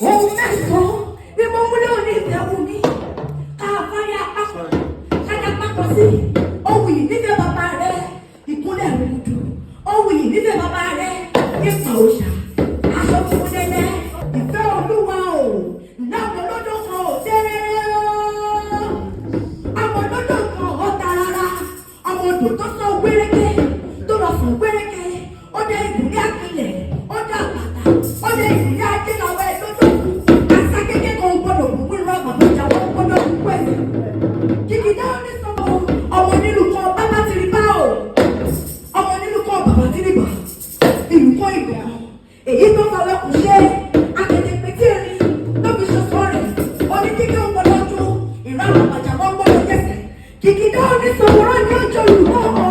Ohun mẹ́sàn-án ni mo mú lórí ìbẹ̀wò mi. Káàbáyé apapọ̀, kájà papọ̀ sí. Ohun yìí nífẹ̀ẹ́ bàbá rẹ̀, ìkúnlẹ̀ rẹ̀ dùn. Ohun yìí nífẹ̀ẹ́ bàbá rẹ̀, ìpa òòṣà, aṣọ fún dẹ́dẹ́. Ìfẹ́ Olúwa o, láwọn lọ́dọ̀ kan ò tẹ́rẹ́ o. Àwọn lọ́dọ̀ kan ò tarara. Àwọn odò tó sọ gbéréké, tó lọ sọ gbéréké. Ó dé ìbùdí àpilẹ̀, ó dé àpàtà, ó dé ìbùdí àjẹlàwẹ̀ lọ́dọ̀. Asákéké kan gbọ́dọ̀ gbogbo ìlú àgbàdo ìjàwọ́ gbọ́dọ̀ gbogbo ẹ̀sẹ̀. Kìkìdá onísọ̀mọ́, ọmọ nílùú kan bàbá ti rí bá o. Ọmọ nílùú kan bàbá ti rí bá. Ìlú kan ìgbà. Èyí tó fà lọ́kùn ṣe akéde pété rí ló fi ṣoṣo rẹ̀. Oní kíkẹ́ ń gbọ́dọ̀ jó, ìran àbàjá wọn gbọ́dọ̀ jẹ́sẹ̀. Kìkìdá onísọ̀mọ́ rán ní ọjọ́ ìlú náà.